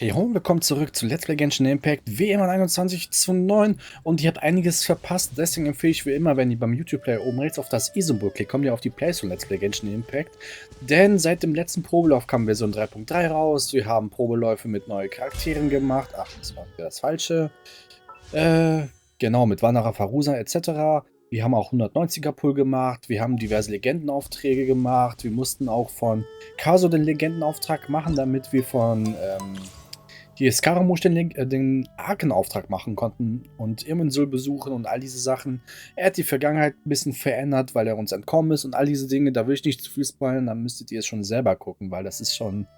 Hey ho, willkommen zurück zu Let's Play Genshin Impact WM 21:9 und ihr habt einiges verpasst, deswegen empfehle ich wie immer, wenn ihr beim YouTube-Player oben rechts auf das i-Symbol klickt, kommt ihr auf die Plays von Let's Play Genshin Impact, denn seit dem letzten Probelauf kam Version 3.3 raus, wir haben Probeläufe mit neuen Charakteren gemacht, ach, das war wieder das Falsche, genau, mit Wanderer Farusa etc. Wir haben auch 190er Pull gemacht, wir haben diverse Legendenaufträge gemacht, wir mussten auch von Kaso den Legendenauftrag machen, damit wir von hier Scaramouche den Arkenauftrag machen konnten und Irminsul besuchen und all diese Sachen. Er hat die Vergangenheit ein bisschen verändert, weil er uns entkommen ist und all diese Dinge. Da will ich nicht zu viel spoilern, dann müsstet ihr es schon selber gucken, weil das ist schon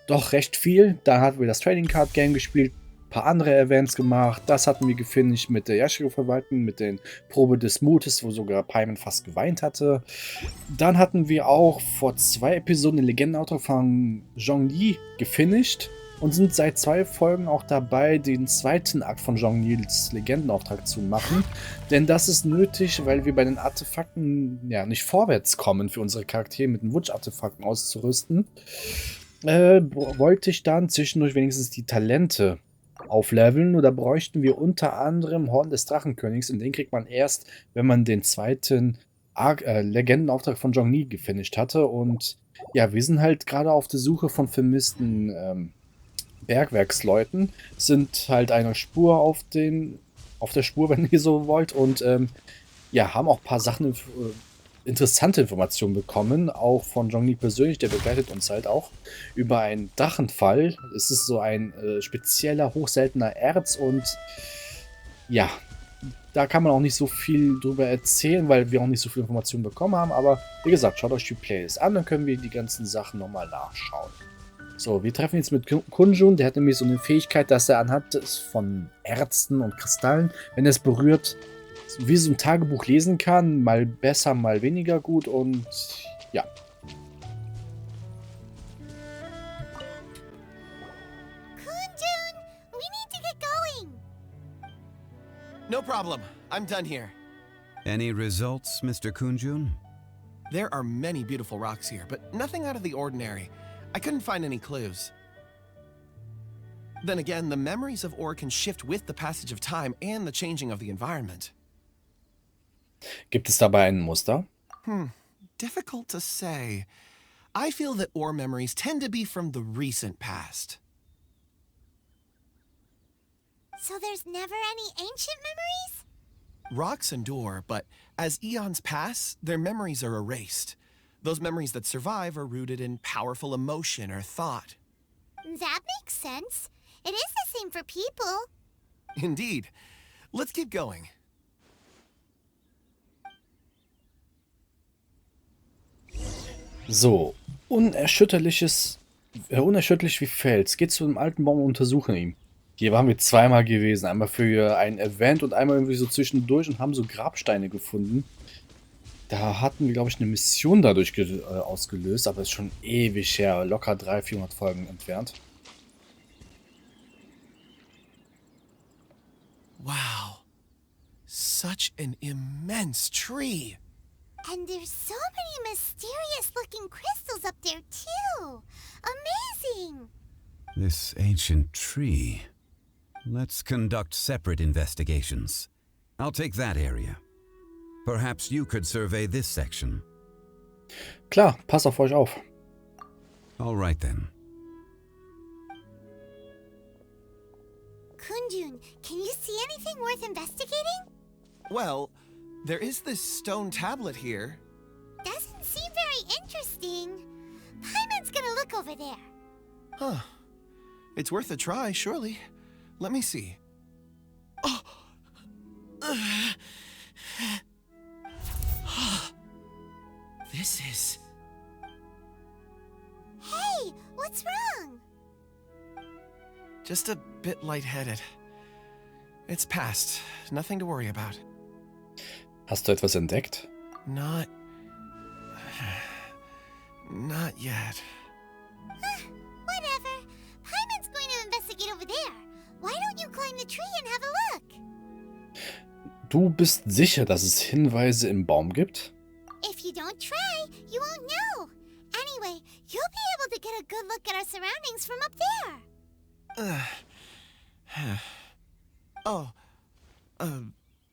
doch recht viel. Da hatten wir das Trading Card Game gespielt, ein paar andere Events gemacht. Das hatten wir gefinisht mit der Yashiro-Verwaltung, mit den Probe des Mutes, wo sogar Paimon fast geweint hatte. Dann hatten wir auch vor 2 Episoden den Legendenauftrag von Zhongli gefinisht und sind seit 2 Folgen auch dabei, den zweiten Akt von Zhonglis Legendenauftrag zu machen. Denn das ist nötig, weil wir bei den Artefakten ja nicht vorwärts kommen, für unsere Charaktere mit den Wunsch-Artefakten auszurüsten. Wollte ich dann zwischendurch wenigstens die Talente aufleveln, oder bräuchten wir unter anderem Horn des Drachenkönigs, und den kriegt man erst, wenn man den zweiten Legendenauftrag von Zhongli gefinisht hatte. Und ja, wir sind halt gerade auf der Suche von vermissten Bergwerksleuten, sind halt einer Spur auf der Spur, wenn ihr so wollt, und ja, haben auch ein paar Sachen, interessante Informationen bekommen, auch von Zhongli persönlich, der begleitet uns halt auch über einen Drachenfall. Es ist so ein spezieller, hochseltener Erz, und ja, da kann man auch nicht so viel drüber erzählen, weil wir auch nicht so viel Informationen bekommen haben, aber wie gesagt, schaut euch die Playlist an, dann können wir die ganzen Sachen nochmal nachschauen. So, wir treffen jetzt mit Kunjun. Der hat nämlich so eine Fähigkeit, dass er anhand von Erzen und Kristallen, wenn er es berührt, wie so ein Tagebuch lesen kann. Mal besser, mal weniger gut, und ja. Kunjun, we need to get going. No problem. I'm done here. Any results, Mr. Kunjun? There are many beautiful rocks here, but nothing out of the ordinary. I couldn't find any clues. Then again, the memories of ore can shift with the passage of time and the changing of the environment. Gibt es dabei ein Muster? Difficult to say. I feel that ore memories tend to be from the recent past. So there's never any ancient memories? Rocks endure, but as eons pass, their memories are erased. Those memories that survive are rooted in powerful emotion or thought. That makes sense. It is the same for people. Indeed. Let's keep going. So, unerschütterlich wie Fels. Geht zu dem alten Baum und untersuchen ihn. Hier waren wir zweimal gewesen. Einmal für ein Event und einmal irgendwie so zwischendurch und haben so Grabsteine gefunden. Da hatten wir, glaube ich, eine Mission dadurch ausgelöst, aber ist schon ewig her. Locker 300-400 Folgen entfernt. Wow. Such an immense tree. And there's so many mysterious looking crystals up there too. Amazing. This ancient tree. Let's conduct separate investigations. I'll take that area. Perhaps you could survey this section. Klar, passt auf euch auf. All right then. Kunjun, can you see anything worth investigating? Well, there is this stone tablet here. Doesn't seem very interesting. Paimon's gonna look over there. Huh. It's worth a try, surely. Let me see. Oh! This is... Hey, what's wrong? just a bit lightheaded. It's past. Nothing to worry about. Hast du etwas entdeckt? Not yet. Whatever. Paimon's going to investigate over there. Why don't you climb the tree and have a look? Du bist sicher, dass es Hinweise im Baum gibt? If you don't try, you won't know. Anyway, you'll be able to get a good look at our surroundings from up there. Oh,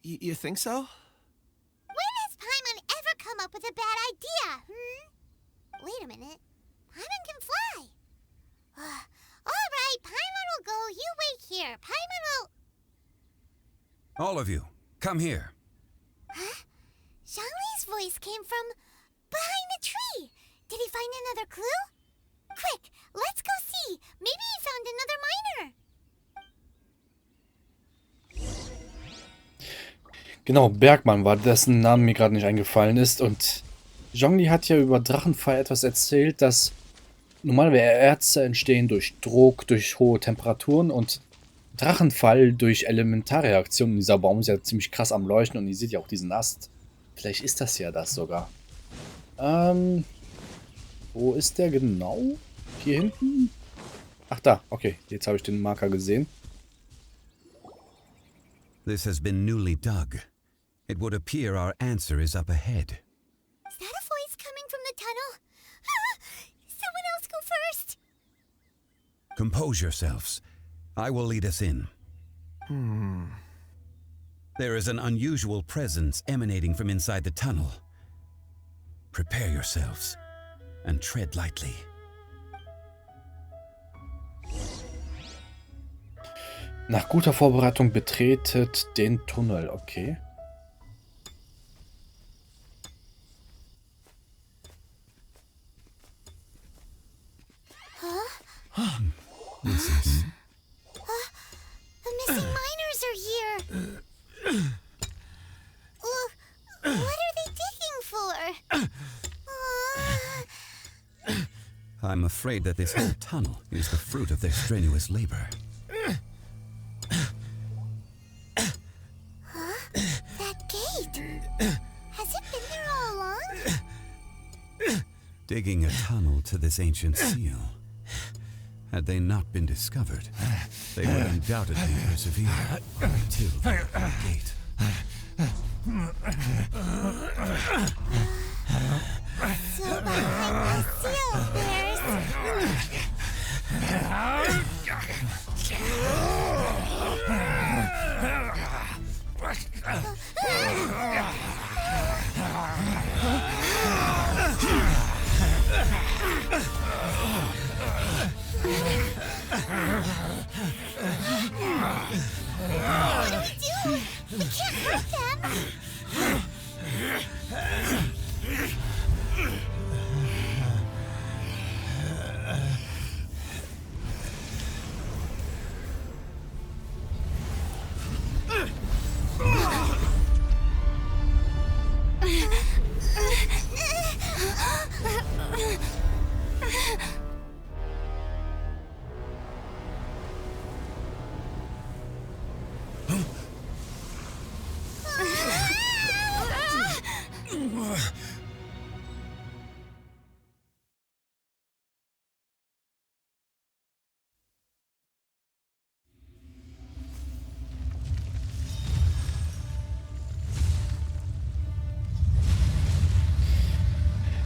you think so? When has Paimon ever come up with a bad idea, Wait a minute. Paimon can fly. All right, Paimon will go. You wait here. Paimon will... All of you, come here. Huh? Zhongli's voice came from behind the tree. Did he find another clue? Quick, let's go see. Maybe he found another miner. Genau, Bergmann war, dessen Name mir gerade nicht eingefallen ist. Und Zhongli hat ja über Drachenfall etwas erzählt, dass normalerweise Erze entstehen durch Druck, durch hohe Temperaturen und Drachenfall durch Elementarreaktionen. Dieser Baum ist ja ziemlich krass am Leuchten und ihr seht ja auch diesen Ast. Vielleicht ist das ja das sogar. Wo ist der genau? Hier hinten? Ach da, okay. Jetzt habe ich den Marker gesehen. This has been newly dug. It would appear our answer is up ahead. Is that a voice coming from the tunnel? Someone else go first. Compose yourselves. I will lead us in. There is an unusual presence emanating from inside the tunnel. Prepare yourselves and tread lightly. Nach guter Vorbereitung betretet den Tunnel, okay. This is... The missing miners are here. What are they digging for? I'm afraid that this whole tunnel is the fruit of their strenuous labor. That gate. Has it been there all along? Digging a tunnel to this ancient seal. Had they not been discovered, they would undoubtedly persevere until the gate. So behind the seal there's... What do we do? We can't hurt them.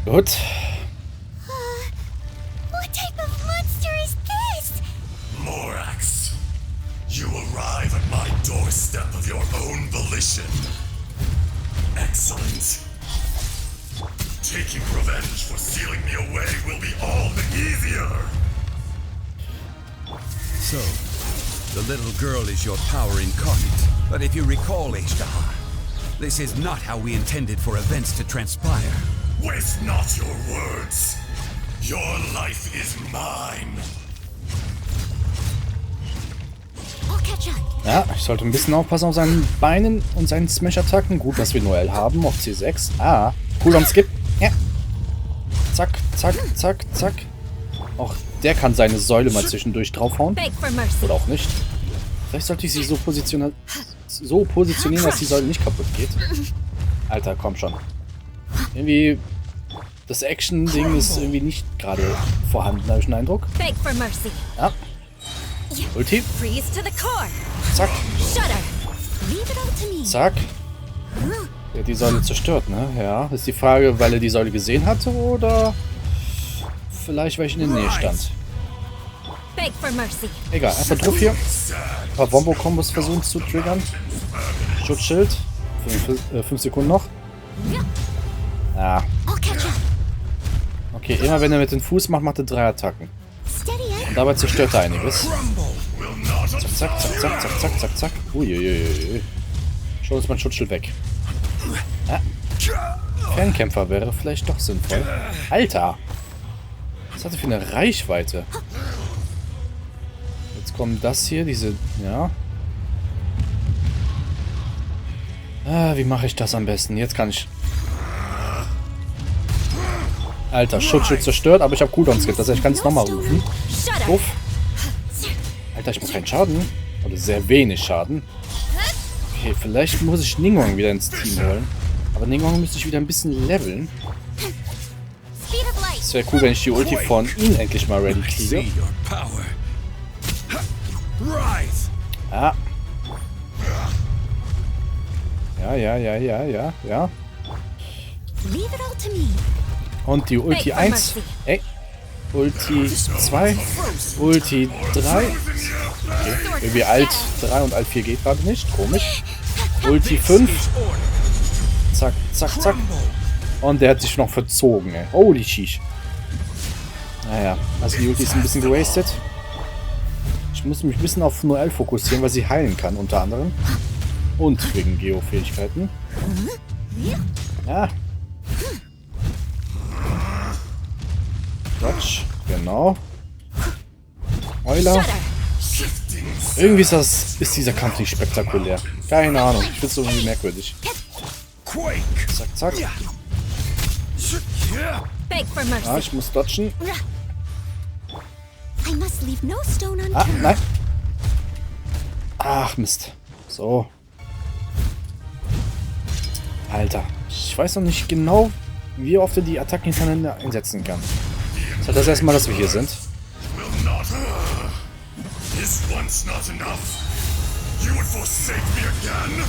Gut. What type of monster is this? Morax, you arrive at my doorstep of your own volition. Excellent. Taking revenge for sealing me away will be all the easier. So, the little girl is your power incarnate. But if you recall, Ishtar, this is not how we intended for events to transpire. Waste not your words. Your life is mine. I'll catch up. Ja, ich sollte ein bisschen aufpassen auf seinen Beinen und seinen Smash-Attacken. Gut, dass wir Noel haben auf C6. Ah, Cooldown Skip. Ja. Zack, zack, zack, zack. Auch der kann seine Säule mal zwischendurch draufhauen. Oder auch nicht. Vielleicht sollte ich sie so positionieren, dass die Säule nicht kaputt geht. Alter, komm schon. Irgendwie, das Action-Ding ist irgendwie nicht gerade vorhanden, habe ich den Eindruck. Ja. Ulti. Zack. Zack. Der hat die Säule zerstört, ne? Ja. Ist die Frage, weil er die Säule gesehen hatte oder vielleicht, weil ich in der Nähe stand. Beg for mercy. Egal, einfach drauf hier. Ein paar Wombo-Kombos versuchen zu triggern. Schutzschild. 5 Sekunden noch. Ah. I'll catch up. Okay, immer wenn er mit dem Fuß macht, macht er 3 Attacken. Steady, Ed. Und dabei zerstört er einiges. Zack, zack, zack, zack, zack, zack, zack. Uiuiui. Schon ist mein Schutzschild weg. Ah. Fernkämpfer wäre vielleicht doch sinnvoll. Alter! Was hat er für eine Reichweite? Jetzt kommt das hier, diese... Ja. Ah, wie mache ich das am besten? Jetzt kann ich... Alter, Schutzschild zerstört, aber ich habe Cooldown-Skip. Das heißt, ich kann es nochmal rufen. Uff. Alter, ich mache keinen Schaden. Oder sehr wenig Schaden. Okay, vielleicht muss ich Ningguang wieder ins Team holen. Aber Ningguang müsste ich wieder ein bisschen leveln. Es wäre cool, wenn ich die Ulti von ihm endlich mal ready kriege. Ah. Ja. Leave it all to me. Und die Ulti 1. Ey. Ulti 2. Ulti 3. Okay. Irgendwie Alt 3 und Alt 4 geht gerade nicht. Komisch. Ulti 5. Zack, zack, zack. Und der hat sich noch verzogen, ey. Holy Sheesh. Naja, also die Ulti ist ein bisschen gewastet. Ich muss mich ein bisschen auf Noelle fokussieren, weil sie heilen kann, unter anderem. Und wegen Geo-Fähigkeiten. Ja. Dodge, genau. Euler. Irgendwie ist dieser Kampf nicht spektakulär. Keine Ahnung, ich finde es irgendwie merkwürdig. Zack, zack. Beg for mercy. Ah, ich muss dodgen. I must leave no stone Ah, unturned. nein. Ach, Mist. So. Alter, ich weiß noch nicht genau, wie oft er die Attacken hintereinander einsetzen kann. Das ist halt das erste Mal, dass wir hier sind. Is once not enough? You would forsake me again?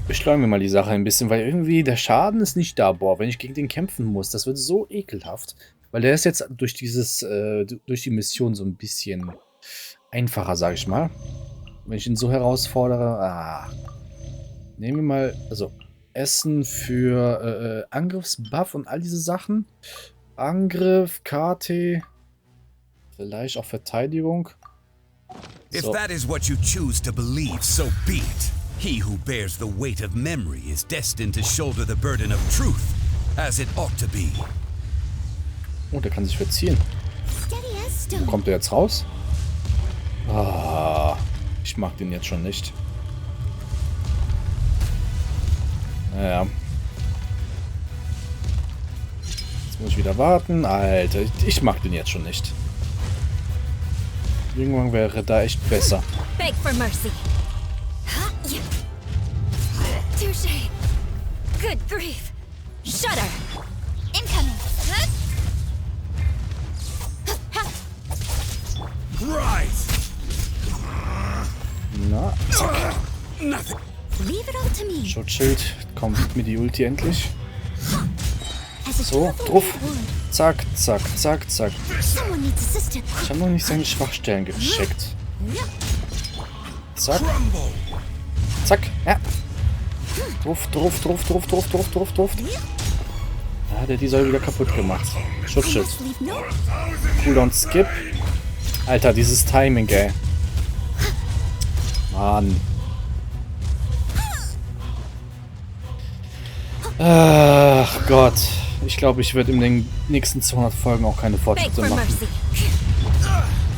Beschleunigen wir mal die Sache ein bisschen, weil irgendwie der Schaden ist nicht da. Boah, wenn ich gegen den kämpfen muss, das wird so ekelhaft. Weil der ist jetzt durch durch die Mission so ein bisschen einfacher, sage ich mal. Wenn ich ihn so herausfordere, nehmen wir mal, also Essen für Angriffsbuff und all diese Sachen. Angriff, KT, vielleicht auch Verteidigung. If So. that is what you choose to believe, so be it. He who bears the weight of memory is destined to shoulder the burden of truth, as it ought to be. Oh, der kann sich verziehen. Steady as Wo stone. kommt der jetzt raus? Ah, ich mag den jetzt schon nicht. Naja. Jetzt muss ich wieder warten. Alter, ich mag den jetzt schon nicht. Irgendwann wäre da echt besser. Beg for mercy. Touché. Good grief. Shudder. Incoming. Rise! Na, zack. Nothing. Leave it all to me. Schutzschild. Komm, gib mir die Ulti endlich. As a So, careful drauf. man would. Zack, zack, zack, zack. Someone needs assistance. Ich habe noch nicht seine Schwachstellen gecheckt. Zack. Zack. Ja. Drauf. Ja, der hat die Säule wieder kaputt gemacht. I Schutzschild. must leave no. Cooldown Skip. Alter, dieses Timing, ey. Mann. Ach Gott. Ich glaube, ich werde in den nächsten 200 Folgen auch keine Beg Fortschritte for machen. mercy.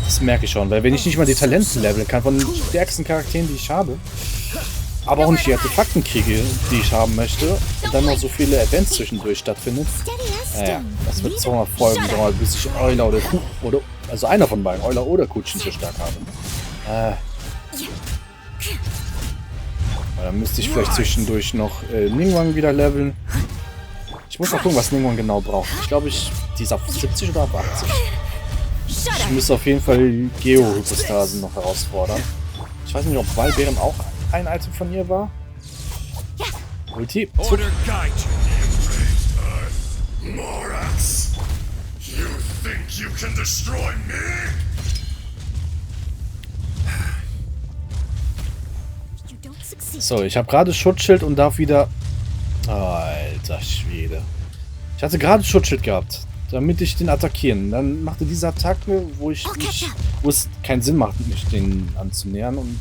Das merke ich schon, weil wenn ich nicht mal die Talente leveln kann von den stärksten Charakteren, die ich habe, aber auch nicht die Artefakten kriege, die ich haben möchte, und dann noch so viele Events zwischendurch stattfindet, Steady as naja, stone. das wird 200 Folgen dauern, bis ich Euler oder Kuh, oder, also einer von beiden, Euler oder Kutschen so stark habe. Dann müsste ich vielleicht zwischendurch noch Ningguang wieder leveln. Ich muss mal gucken, was Ningguang genau braucht. Ich glaube, die ist auf 70 oder auf 80. Ich Shudder. müsste auf jeden Fall Geo-Hypostasen noch herausfordern. Ich weiß nicht, ob Walbeeren auch ein Item von ihr war. Ulti. Zug. Order guide you. Morax, you think you can destroy me? You don't succeed. So, ich habe gerade Schutzschild und darf wieder... Alter Schwede. Ich hatte gerade Schutzschild gehabt, damit ich den attackieren. Dann machte diese Attacke, wo ich nicht, wo es keinen Sinn macht, mich den anzunähern. Und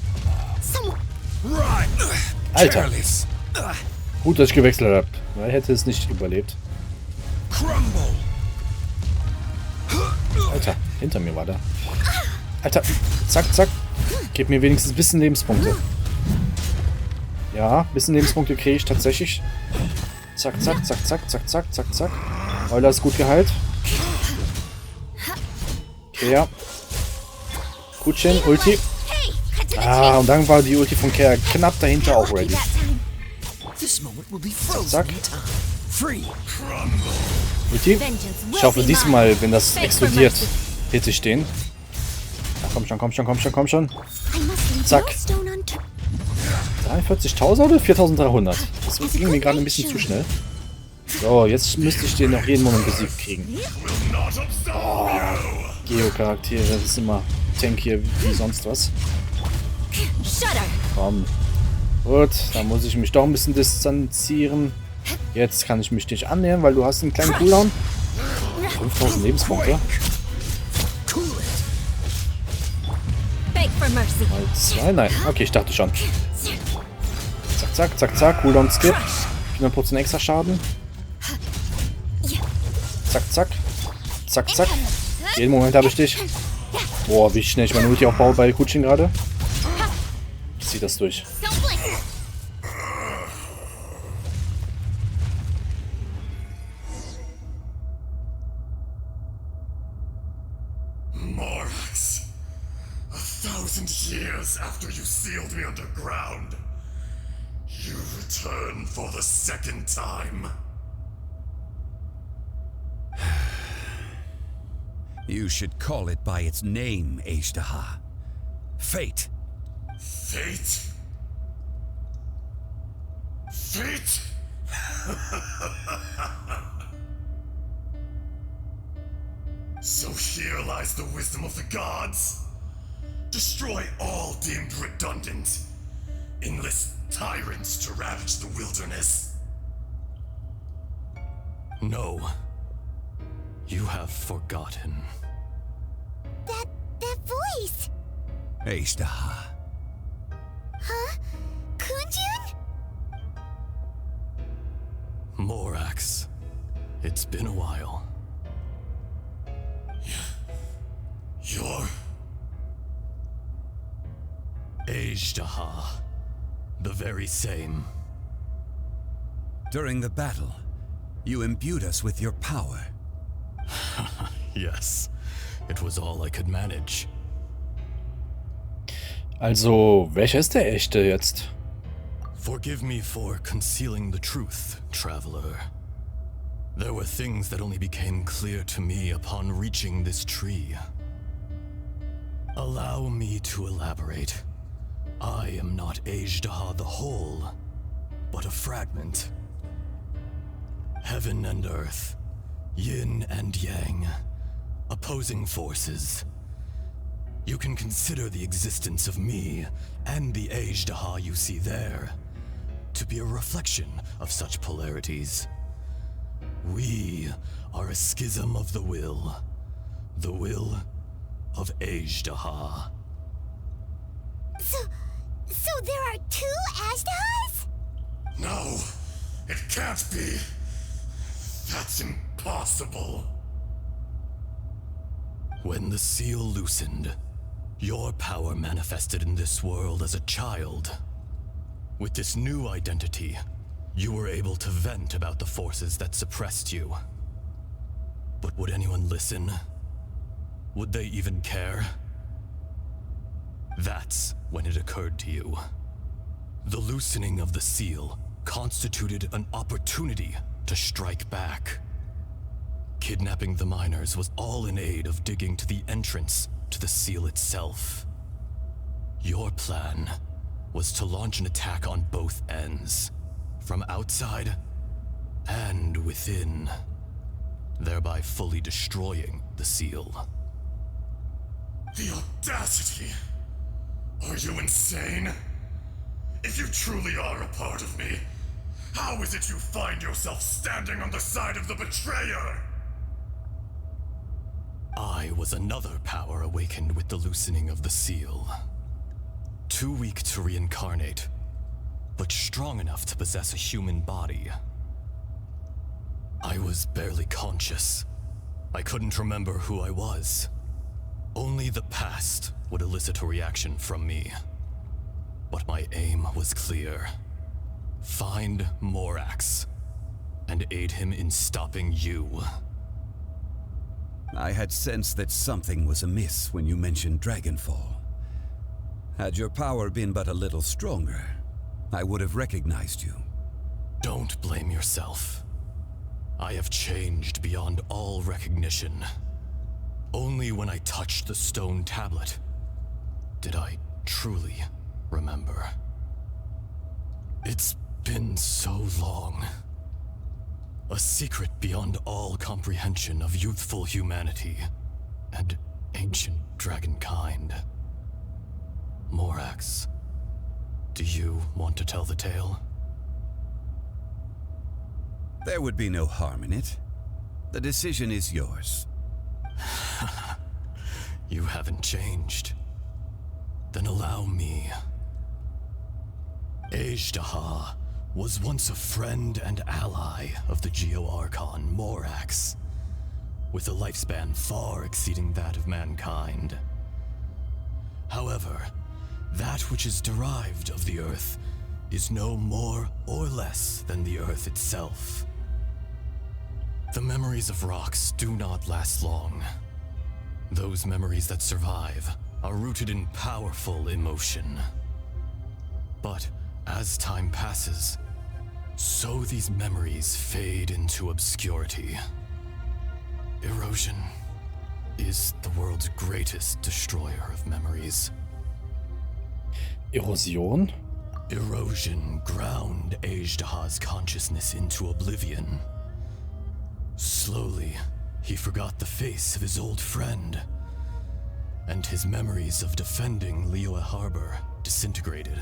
Alter. Gut, dass ich gewechselt habe. Weil hätte es nicht überlebt. Alter, hinter mir war der. Alter, zack, zack. Gib mir wenigstens ein bisschen Lebenspunkte. Ja, ein bisschen Lebenspunkte kriege ich tatsächlich. Zack, zack, zack, zack, zack, zack, zack, zack. Euler ist gut geheilt. Okay, ja. Gutchen, Ulti. Ah, und dann war die Ulti von Kea knapp dahinter auch ready. Zack. Ulti. Ich hoffe diesmal, wenn das explodiert, hätte ich den. Ach, komm schon, komm schon, komm schon, komm schon. Zack. 43.000 oder 4.300? Das ging mir gerade ein bisschen zu schnell. So, jetzt müsste ich den noch jeden Moment besiegt kriegen. Oh, Geo-Charaktere, das ist immer tankier wie sonst was. Komm. Gut, dann muss ich mich doch ein bisschen distanzieren. Jetzt kann ich mich nicht annähern, weil du hast einen kleinen Cooldown. 5.000 Lebenspunkte. Mal 2? Nein. Okay, ich dachte schon. Zack, zack, zack, zack. Cooldown Skip. 400% extra Schaden. Zack, zack. Zack, zack. Jeden Moment habe ich dich. Boah, wie schnell ich meine Ulti aufbaue bei Kuchin gerade. Ich zieh das durch. Morax, 1,000 years after you sealed me underground, you return for the second time. You should call it by its name, Azhdaha. Fate. Fate? Fate? So here lies the wisdom of the gods. Destroy all deemed redundant. Enlist tyrants to ravage the wilderness. No. You have forgotten. That voice! Azhdaha. Huh? Kunjun? Morax. It's been a while. You're... Azhdaha. The very same. During the battle, you imbued us with your power. Yes. It was all I could manage. Also, welcher ist der echte jetzt? Forgive me for concealing the truth, traveler. There were things that only became clear to me upon reaching this tree. Allow me to elaborate. I am not Azhdaha the whole, but a fragment. Heaven and earth, yin and yang, opposing forces. You can consider the existence of me and the Azhdaha you see there to be a reflection of such polarities. We are a schism of the will of Azhdaha. So there are two Azdahas? No, it can't be. That's impossible. When the seal loosened, your power manifested in this world as a child. With this new identity, you were able to vent about the forces that suppressed you. But would anyone listen? Would they even care? That's when it occurred to you. The loosening of the seal constituted an opportunity to strike back. Kidnapping the miners was all in aid of digging to the entrance to the seal itself. Your plan was to launch an attack on both ends, from outside and within. thereby fully destroying the seal. The audacity! Are you insane? If you truly are a part of me, how is it you find yourself standing on the side of the betrayer? I was another power awakened with the loosening of the seal. Too weak to reincarnate, but strong enough to possess a human body. I was barely conscious. I couldn't remember who I was. Only the past would elicit a reaction from me. But my aim was clear. Find Morax and aid him in stopping you. I had sensed that something was amiss when you mentioned Dragonfall. Had your power been but a little stronger, I would have recognized you. Don't blame yourself. I have changed beyond all recognition. Only when I touched the stone tablet did I truly remember. It's been so long. A secret beyond all comprehension of youthful humanity and ancient dragonkind. Morax, do you want to tell the tale? There would be no harm in it. The decision is yours. You haven't changed. Then allow me. Azhdaha was once a friend and ally of the Geo-Archon Morax, with a lifespan far exceeding that of mankind. However, that which is derived of the Earth is no more or less than the Earth itself. The memories of rocks do not last long. Those memories that survive are rooted in powerful emotion. But as time passes, so these memories fade into obscurity. Erosion is the world's greatest destroyer of memories. Erosion? Erosion ground Azhdaha's consciousness into oblivion. Slowly, he forgot the face of his old friend, and his memories of defending Liyue Harbor disintegrated.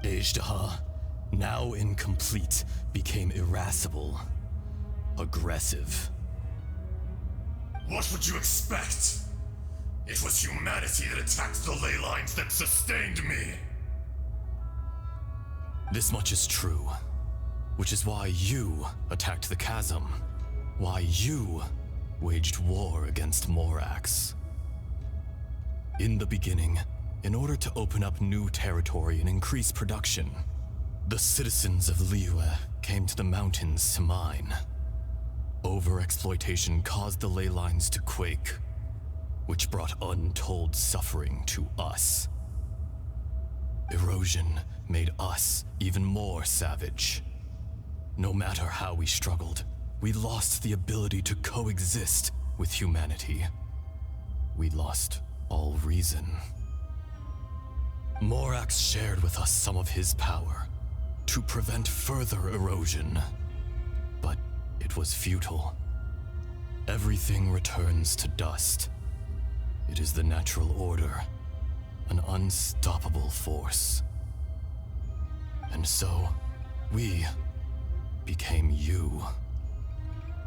Azhdaha, now incomplete, became irascible, aggressive. What would you expect? It was humanity that attacked the ley lines that sustained me. This much is true, which is why you attacked the chasm, why you waged war against Morax. In the beginning, in order to open up new territory and increase production, the citizens of Liyue came to the mountains to mine. Overexploitation caused the ley lines to quake, which brought untold suffering to us. Erosion made us even more savage. No matter how we struggled, we lost the ability to coexist with humanity. We lost all reason. Morax shared with us some of his power to prevent further erosion, but it was futile. Everything returns to dust. It is the natural order, an unstoppable force. And so, we became you.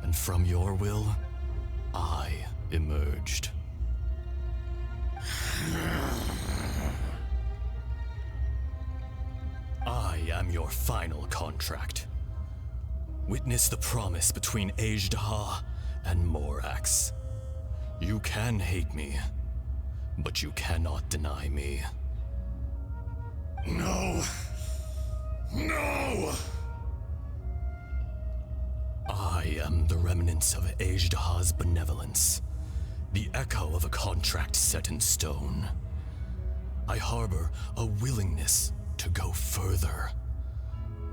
And from your will, I emerged. I am your final contract. Witness the promise between Azhdaha and Morax. You can hate me, but you cannot deny me. No. No! I am the remnants of Azhdaha's benevolence, the echo of a contract set in stone. I harbor a willingness to go further,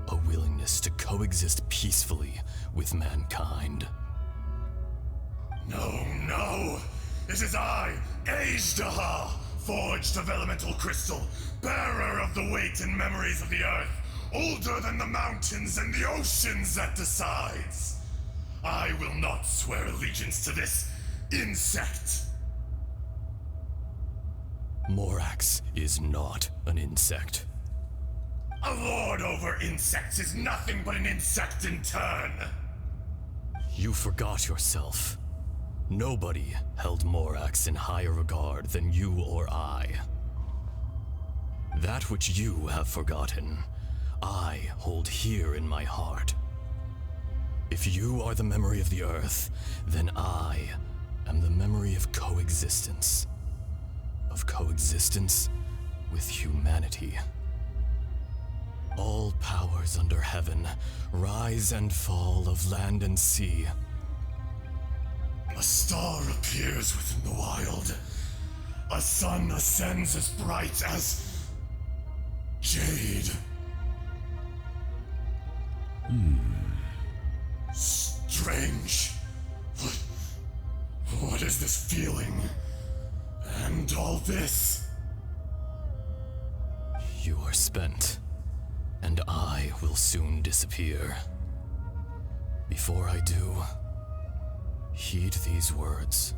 a willingness to coexist peacefully with mankind. No, no! It is I, Azhdaha, forged of elemental crystal, bearer of the weight and memories of the earth, older than the mountains and the oceans that decides. I will not swear allegiance to this insect. Morax is not an insect. A lord over insects is nothing but an insect in turn. You forgot yourself. Nobody held Morax in higher regard than you or I. That which you have forgotten, I hold here in my heart. If you are the memory of the Earth, then I am the memory of coexistence. Of coexistence with humanity. All powers under heaven, rise and fall of land and sea. A star appears within the wild. A sun ascends as bright as jade. Strange. What is this feeling? And all this? You are spent, and I will soon disappear. Before I do, heed these words.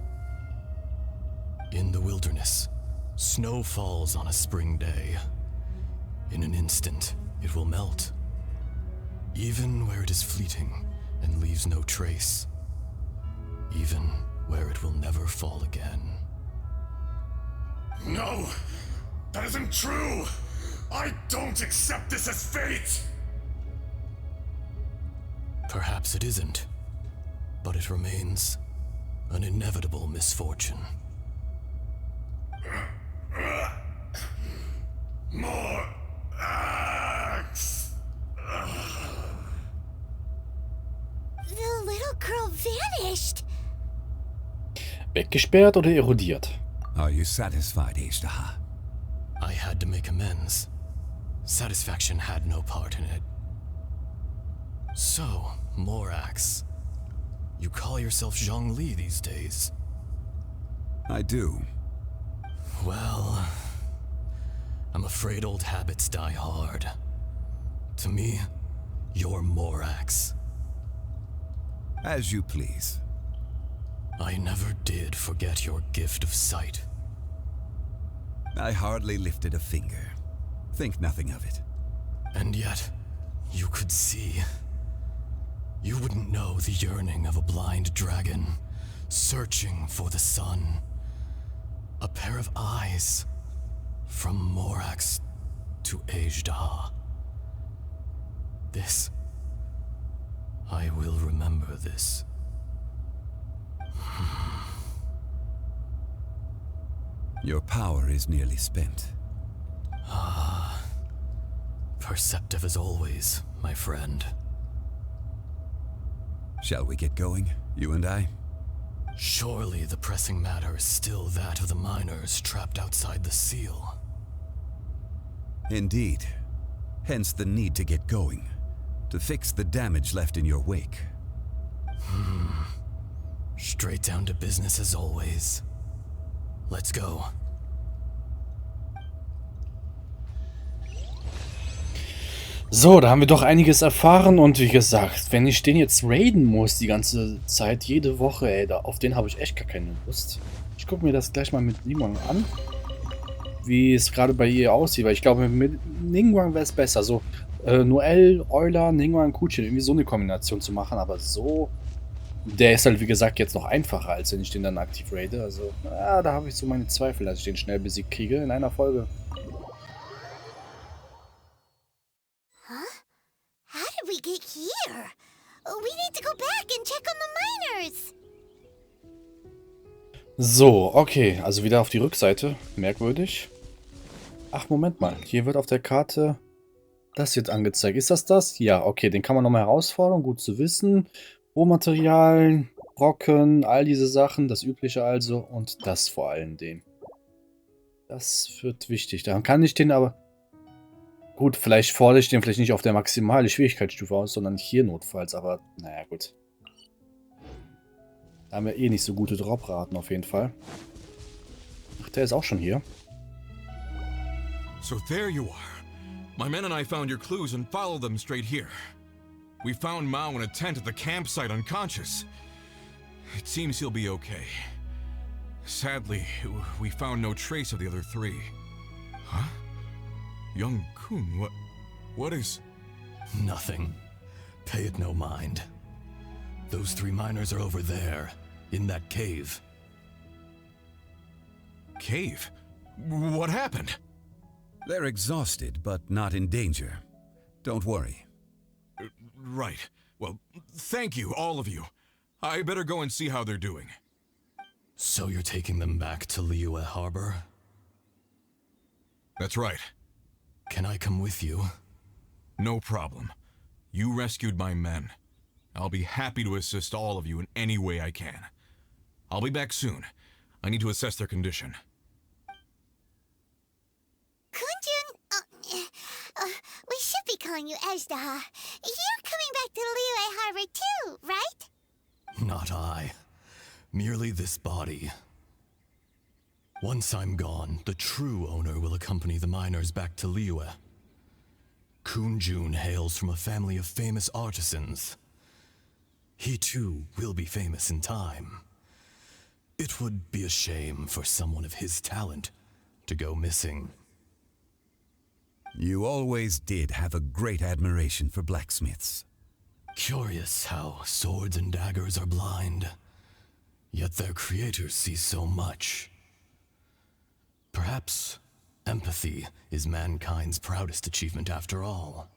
In the wilderness, snow falls on a spring day. In an instant, it will melt, even where it is fleeting and leaves no trace, even where it will never fall again. No! That isn't true! I don't accept this as fate! Perhaps it isn't, but it remains an inevitable misfortune. More axe! The little girl vanished. Weggesperrt oder erodiert? Are you satisfied, Ishtaha? I had to make amends. Satisfaction had no part in it. So, Morax, you call yourself Zhongli these days? I do. Well, I'm afraid old habits die hard. To me, you're Morax. As you please. I never did forget your gift of sight. I hardly lifted a finger. Think nothing of it. And yet, you could see. You wouldn't know the yearning of a blind dragon, searching for the sun. A pair of eyes, from Morax to Ejdah. This, I will remember this. Your power is nearly spent. Perceptive as always, my friend. Shall we get going, you and I? Surely the pressing matter is still that of the miners trapped outside the seal. Indeed. Hence the need to get going. To fix the damage left in your wake. Straight down to business as always. Let's go. So, da haben wir doch einiges erfahren und wie gesagt, wenn ich den jetzt raiden muss die ganze Zeit, jede Woche, ey, auf den habe ich echt gar keine Lust. Ich gucke mir das gleich mal mit Ningguang an, wie es gerade bei ihr aussieht, weil ich glaube, mit Ningguang wäre es besser, so Noel, Euler, Ningguang, Kuchen, irgendwie so eine Kombination zu machen, aber so, der ist halt wie gesagt jetzt noch einfacher, als wenn ich den dann aktiv raide, also ja, da habe ich so meine Zweifel, dass ich den schnell besiegt kriege in einer Folge. How did we get here? We need to go back and check on the miners. So, okay, also wieder auf die Rückseite. Merkwürdig. Ach, Moment mal. Hier wird auf der Karte das jetzt angezeigt. Ist das das? Ja, okay, den kann man nochmal herausfordern. Gut zu wissen. Rohmaterial, Brocken, all diese Sachen. Das Übliche also. Und das vor allen Dingen. Das wird wichtig. Dann kann ich den aber... Gut, vielleicht fordere ich den vielleicht nicht auf der maximalen Schwierigkeitsstufe aus, sondern hier notfalls. Aber naja, gut. Da haben wir eh nicht so gute Dropraten auf jeden Fall. Ach, der ist auch schon hier. So there you are. My men and I found your clues and followed them straight here. We found Mao in a tent at the campsite unconscious. It seems he'll be okay. Sadly, we found no trace of the other three. Huh? Young Kun, what is... Nothing. Pay it no mind. Those 3 miners are over there, in that cave. Cave? What happened? They're exhausted, but not in danger. Don't worry. Right. Well, thank you, all of you. I better go and see how they're doing. So you're taking them back to Liyue Harbor? That's right. Can I come with you? No problem. You rescued my men. I'll be happy to assist all of you in any way I can. I'll be back soon. I need to assess their condition. Kunjun, we should be calling you Ezdaha. You're coming back to Liyue Harbor too, right? Not I. Merely this body. Once I'm gone, the true owner will accompany the miners back to Liyue. Kunjun hails from a family of famous artisans. He too will be famous in time. It would be a shame for someone of his talent to go missing. You always did have a great admiration for blacksmiths. Curious how swords and daggers are blind, yet their creators see so much. Perhaps empathy is mankind's proudest achievement after all.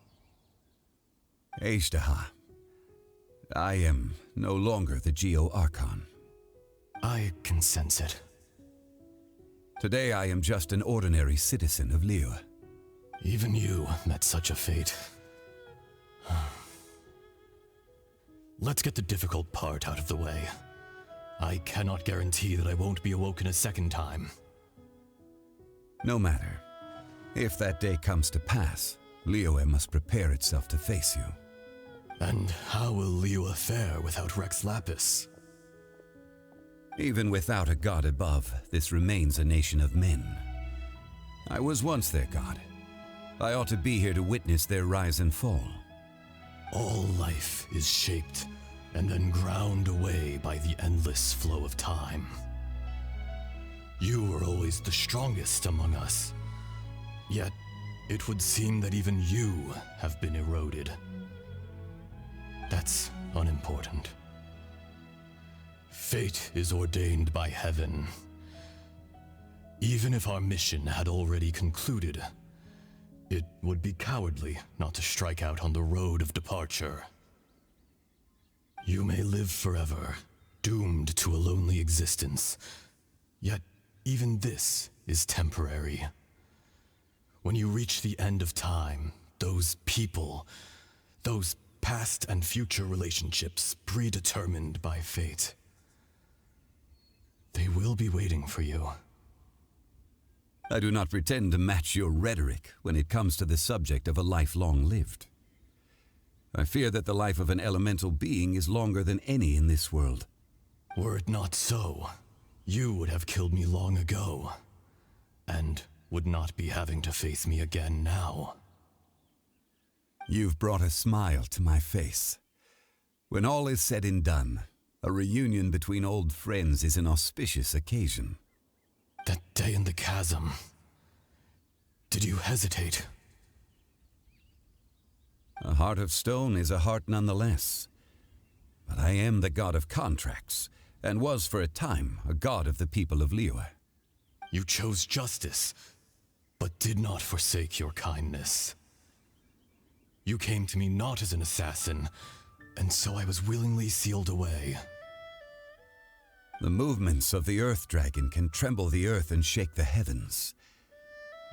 Ezdaha, I am no longer the Geo-Archon. I can sense it. Today I am just an ordinary citizen of Liyue. Even you met such a fate. Let's get the difficult part out of the way. I cannot guarantee that I won't be awoken a second time. No matter. If that day comes to pass, Liyue must prepare itself to face you. And how will Liyue fare without Rex Lapis? Even without a god above, this remains a nation of men. I was once their god. I ought to be here to witness their rise and fall. All life is shaped and then ground away by the endless flow of time. You were always the strongest among us. Yet, it would seem that even you have been eroded. That's unimportant. Fate is ordained by heaven. Even if our mission had already concluded, it would be cowardly not to strike out on the road of departure. You may live forever, doomed to a lonely existence. Yet, even this is temporary. When you reach the end of time, those people, those past and future relationships predetermined by fate, they will be waiting for you. I do not pretend to match your rhetoric when it comes to the subject of a life long lived. I fear that the life of an elemental being is longer than any in this world. Were it not so, you would have killed me long ago, and would not be having to face me again now. You've brought a smile to my face. When all is said and done, a reunion between old friends is an auspicious occasion. That day in the chasm, did you hesitate? A heart of stone is a heart nonetheless. But I am the god of contracts, and was for a time a god of the people of Liyue. You chose justice, but did not forsake your kindness. You came to me not as an assassin, and so I was willingly sealed away. The movements of the Earth Dragon can tremble the earth and shake the heavens.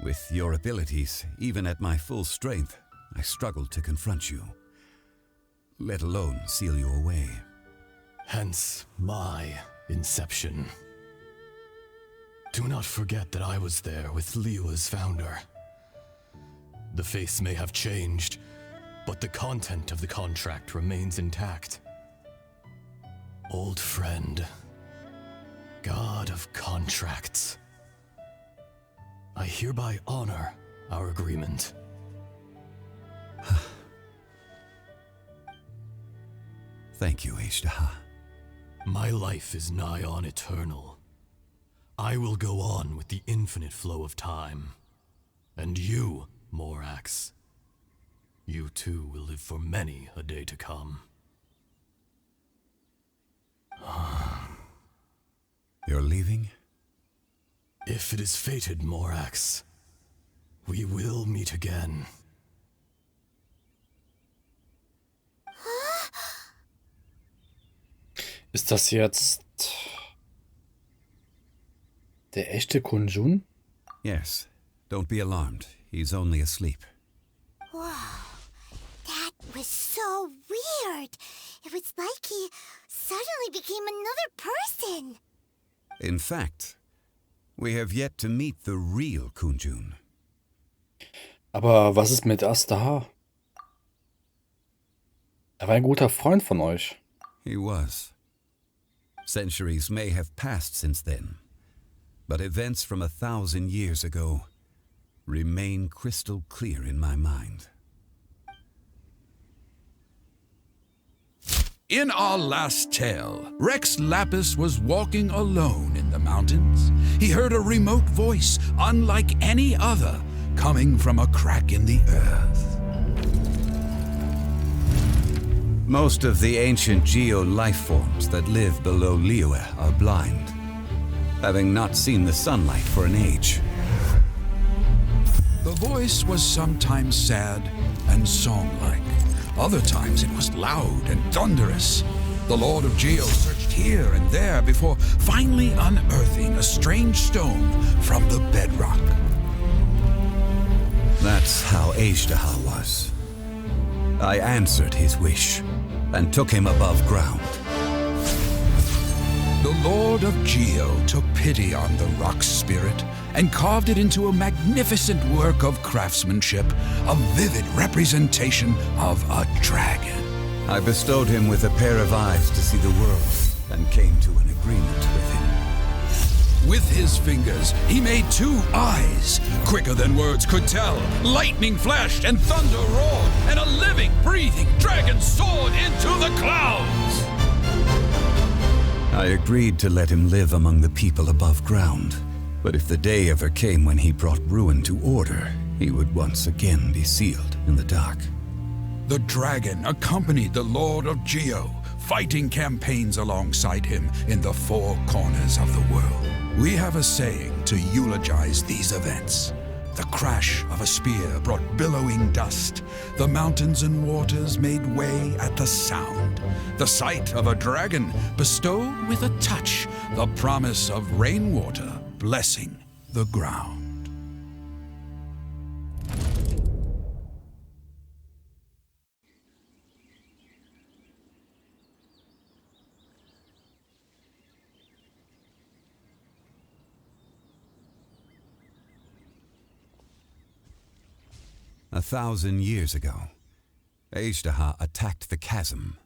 With your abilities, even at my full strength, I struggled to confront you, let alone seal you away. Hence my inception. Do not forget that I was there with Liyue's founder. The face may have changed, but the content of the contract remains intact. Old friend, god of contracts, I hereby honor our agreement. Thank you, Ashtaha. My life is nigh on eternal. I will go on with the infinite flow of time. And you, Morax, you too will live for many a day to come. You're leaving? If it is fated, Morax, we will meet again. Ist das jetzt der echte Kunjun? Yes. Don't be alarmed. He's only asleep. Whoa, that was so weird. It was like he suddenly became another person. In fact, we have yet to meet the real Kunjun. Aber was ist mit Astahar? Er war ein guter Freund von euch. He was. Centuries may have passed since then, but events from 1,000 years ago remain crystal clear in my mind. In our last tale, Rex Lapis was walking alone in the mountains. He heard a remote voice, unlike any other, coming from a crack in the earth. Most of the ancient geo-life forms that live below Liyue are blind, having not seen the sunlight for an age. The voice was sometimes sad and song-like. Other times it was loud and thunderous. The Lord of Geo searched here and there before finally unearthing a strange stone from the bedrock. That's how Ashtaha was. I answered his wish and took him above ground. The Lord of Geo took pity on the rock spirit and carved it into a magnificent work of craftsmanship, a vivid representation of a dragon. I bestowed him with a pair of eyes to see the world and came to an agreement with him. With his fingers, he made 2 eyes, quicker than words could tell. Lightning flashed and thunder roared, and a living, breathing dragon soared into the clouds. I agreed to let him live among the people above ground, but if the day ever came when he brought ruin to order, he would once again be sealed in the dark. The dragon accompanied the Lord of Geo, fighting campaigns alongside him in the 4 corners of the world. We have a saying to eulogize these events. The crash of a spear brought billowing dust. The mountains and waters made way at the sound. The sight of a dragon bestowed with a touch the promise of rainwater blessing the ground. 1,000 years ago, Ashtaha attacked the chasm.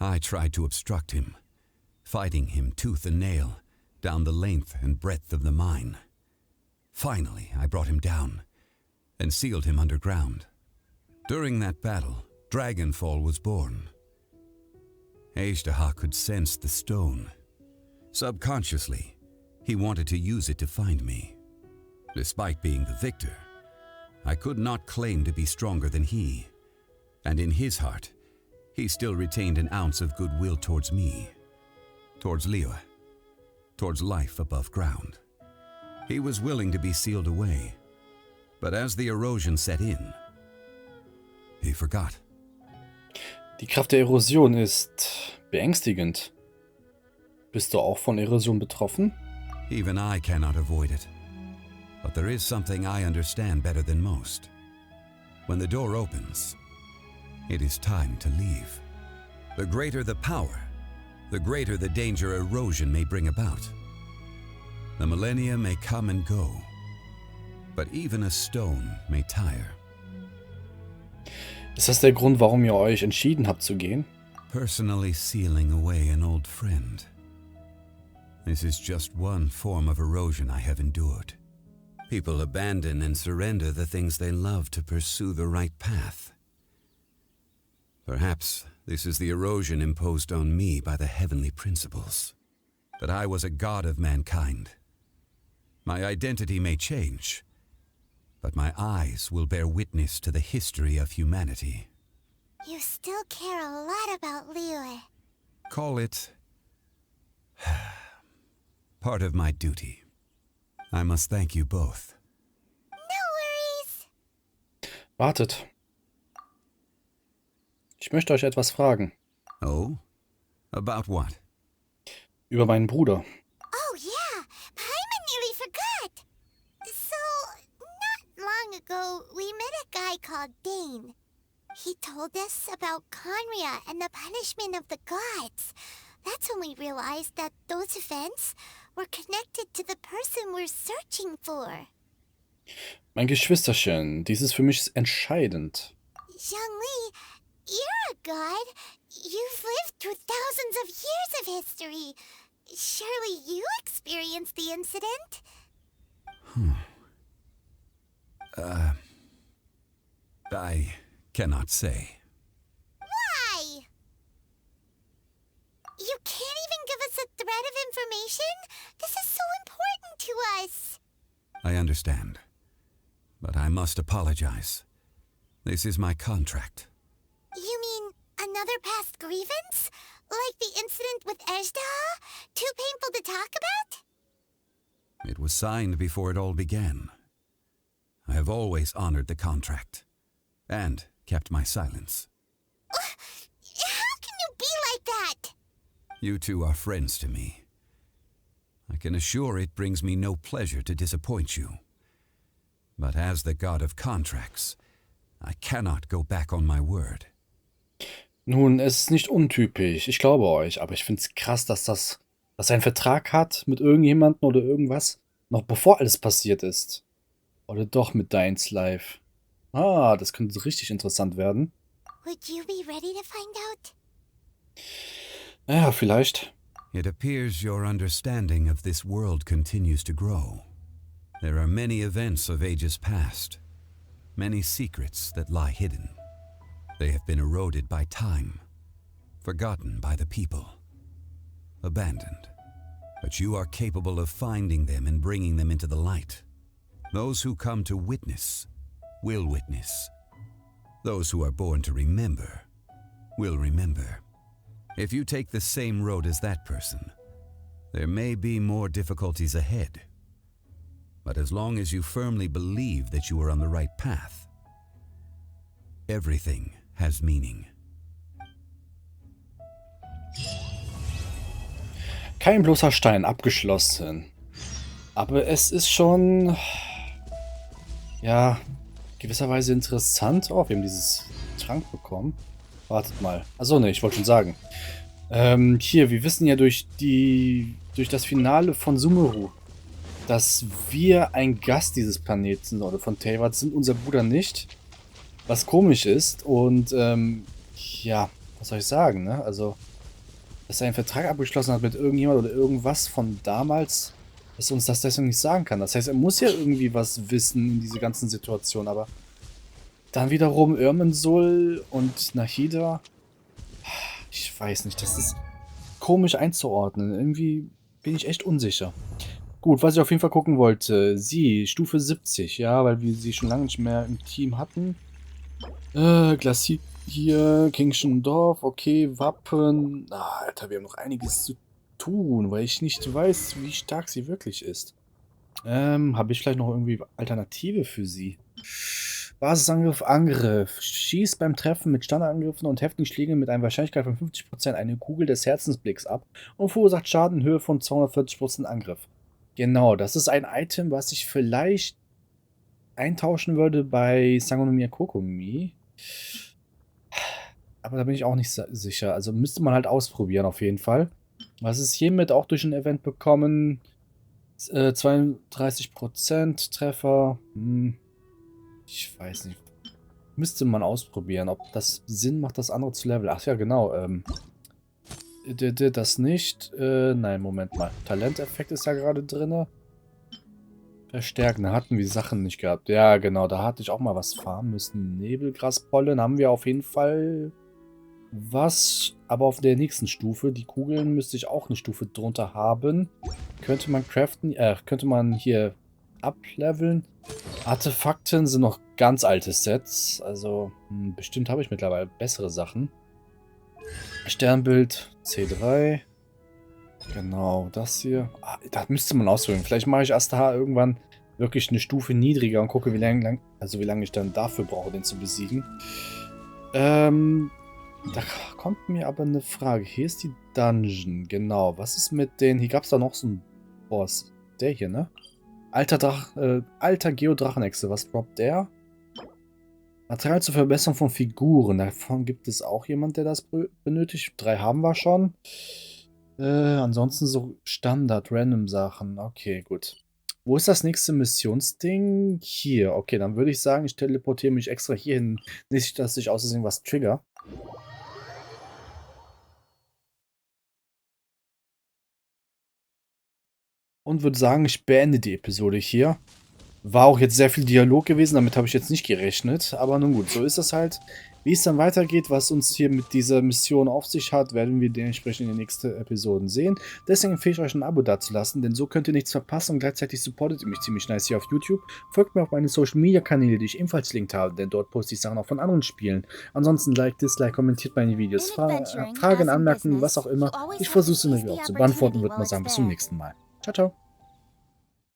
I tried to obstruct him, fighting him tooth and nail down the length and breadth of the mine. Finally, I brought him down and sealed him underground. During that battle, Dragonfall was born. Ashtaha could sense the stone. Subconsciously, he wanted to use it to find me. Despite being the victor, I could not claim to be stronger than he, and in his heart, he still retained an ounce of goodwill towards me, towards Liyue, towards life above ground. He was willing to be sealed away, but as the erosion set in, he forgot. Die Kraft der Erosion ist beängstigend. Bist du auch von Erosion betroffen? Even I cannot avoid it. But there is something I understand better than most. When the door opens, it is time to leave. The greater the power, the greater the danger erosion may bring about. The millennia may come and go, but even a stone may tire. Ist das der Grund, warum ihr euch entschieden habt zu gehen? Personally sealing away an old friend. This is just one form of erosion I have endured. People abandon and surrender the things they love to pursue the right path. Perhaps This is the erosion imposed on me by the heavenly principles. That I was a god of mankind. My identity may change, but my eyes will bear witness to the history of humanity. You still care a lot about Liyue. Call it part of my duty. I must thank you both. No worries. Wartet. Ich möchte euch etwas fragen. Oh? About what? Über meinen Bruder. Oh yeah, Paimon nearly forgot. So, not long ago, we met a guy called Dane. He told us about Conria and the punishment of the gods. That's when we realized that those events were connected to the person we're searching for. Mein Geschwisterchen, dies ist für mich entscheidend. Zhongli, you're a god. You've lived through thousands of years of history. Surely you experienced the incident? I cannot say. Why? You can't even give us a thread of information? This is so important to us. I understand. But I must apologize. This is my contract. You mean another past grievance? Like the incident with Ejdah? Too painful to talk about? It was signed before it all began. I have always honored the contract. And kept my silence. How can you be like that? You two are friends to me. I can assure it brings me no pleasure to disappoint you. But as the god of contracts, I cannot go back on my word. Nun, es ist nicht untypisch, ich glaube euch, aber ich finde es krass, dass er einen Vertrag hat mit irgendjemandem oder irgendwas, noch bevor alles passiert ist. Oder doch mit Deins Life. Ah, das könnte richtig interessant werden. Would you be ready to find out? Ja, vielleicht. It appears your understanding of this world continues to grow. There are many events of ages past, many secrets that lie hidden. They have been eroded by time, forgotten by the people, abandoned. But you are capable of finding them and bringing them into the light. Those who come to witness will witness. Those who are born to remember will remember. If you take the same road as that person, there may be more difficulties ahead. But as long as you firmly believe that you are on the right path, everything has meaning. Kein bloßer Stein, abgeschlossen. Aber es ist schon, ja, gewisserweise interessant. Oh, wir haben dieses Trank bekommen. Wartet mal. Achso, ne, ich wollte schon sagen. Hier, wir wissen ja durch das Finale von Sumeru, dass wir ein Gast dieses Planeten oder von Teyvat sind, unser Bruder nicht. Was komisch ist. Und, ja, was soll ich sagen, ne? Also, dass er einen Vertrag abgeschlossen hat mit irgendjemand oder irgendwas von damals, dass er uns das deswegen nicht sagen kann. Das heißt, er muss ja irgendwie was wissen in diese ganzen Situationen, aber dann wiederum Irminsul und Nahida, ich weiß nicht, das ist komisch einzuordnen. Irgendwie bin ich echt unsicher. Gut, was ich auf jeden Fall gucken wollte, sie, Stufe 70, ja, weil wir sie schon lange nicht mehr im Team hatten. Glacier hier, Kingschen Dorf, okay, Wappen. Ah, Alter, wir haben noch einiges zu tun, weil ich nicht weiß, wie stark sie wirklich ist. Habe ich vielleicht noch irgendwie Alternative für sie? Basisangriff, Angriff. Schießt beim Treffen mit Standardangriffen und heftigen Schlägen mit einer Wahrscheinlichkeit von 50% eine Kugel des Herzensblicks ab und verursacht Schaden in Höhe von 240% Angriff. Genau, das ist ein Item, was ich vielleicht eintauschen würde bei Sangonomiya Kokomi. Aber da bin ich auch nicht sicher. Also müsste man halt ausprobieren auf jeden Fall. Was ist hiermit auch durch ein Event bekommen? 32% Treffer. Ich weiß nicht. Müsste man ausprobieren, ob das Sinn macht, das andere zu leveln. Ach ja, genau. Das nicht. Nein, Moment mal. Talenteffekt ist ja gerade drin. Verstärken. Da hatten wir Sachen nicht gehabt. Ja, genau. Da hatte ich auch mal was farmen müssen. Nebelgraspollen haben wir auf jeden Fall. Was aber auf der nächsten Stufe, die Kugeln müsste ich auch eine Stufe drunter haben. Könnte man craften, könnte man hier ableveln. Artefakten sind noch ganz alte Sets. Also bestimmt habe ich mittlerweile bessere Sachen. Sternbild C3. Genau, das hier. Das müsste man auswählen. Vielleicht mache ich Astahar irgendwann wirklich eine Stufe niedriger und gucke, wie lange ich dann dafür brauche, den zu besiegen. Da kommt mir aber eine Frage. Hier ist die Dungeon. Genau. Was ist mit den... Hier gab es da noch so einen Boss. Der hier, ne? Alter Geodrachenechse. Was droppt der? Material zur Verbesserung von Figuren. Davon gibt es auch jemand, der das benötigt. 3 haben wir schon. Ansonsten so Standard-Random-Sachen. Okay, gut. Wo ist das nächste Missionsding? Hier. Okay, dann würde ich sagen, ich teleportiere mich extra hier hin. Nicht, dass ich aus Versehen was trigger. Und würde sagen, ich beende die Episode hier. War auch jetzt sehr viel Dialog gewesen, damit habe ich jetzt nicht gerechnet. Aber nun gut, so ist das halt. Wie es dann weitergeht, was uns hier mit dieser Mission auf sich hat, werden wir dementsprechend in den nächsten Episoden sehen. Deswegen empfehle ich euch ein Abo dazulassen, denn so könnt ihr nichts verpassen und gleichzeitig supportet ihr mich ziemlich nice hier auf YouTube. Folgt mir auf meine Social Media Kanäle, die ich ebenfalls verlinkt habe, denn dort poste ich Sachen auch von anderen Spielen. Ansonsten like, dislike, kommentiert meine Videos, Fragen, Anmerkungen, was auch immer. Ich versuche es immer wieder auch zu beantworten und würde mal sagen, bis zum nächsten Mal. Ciao, ciao.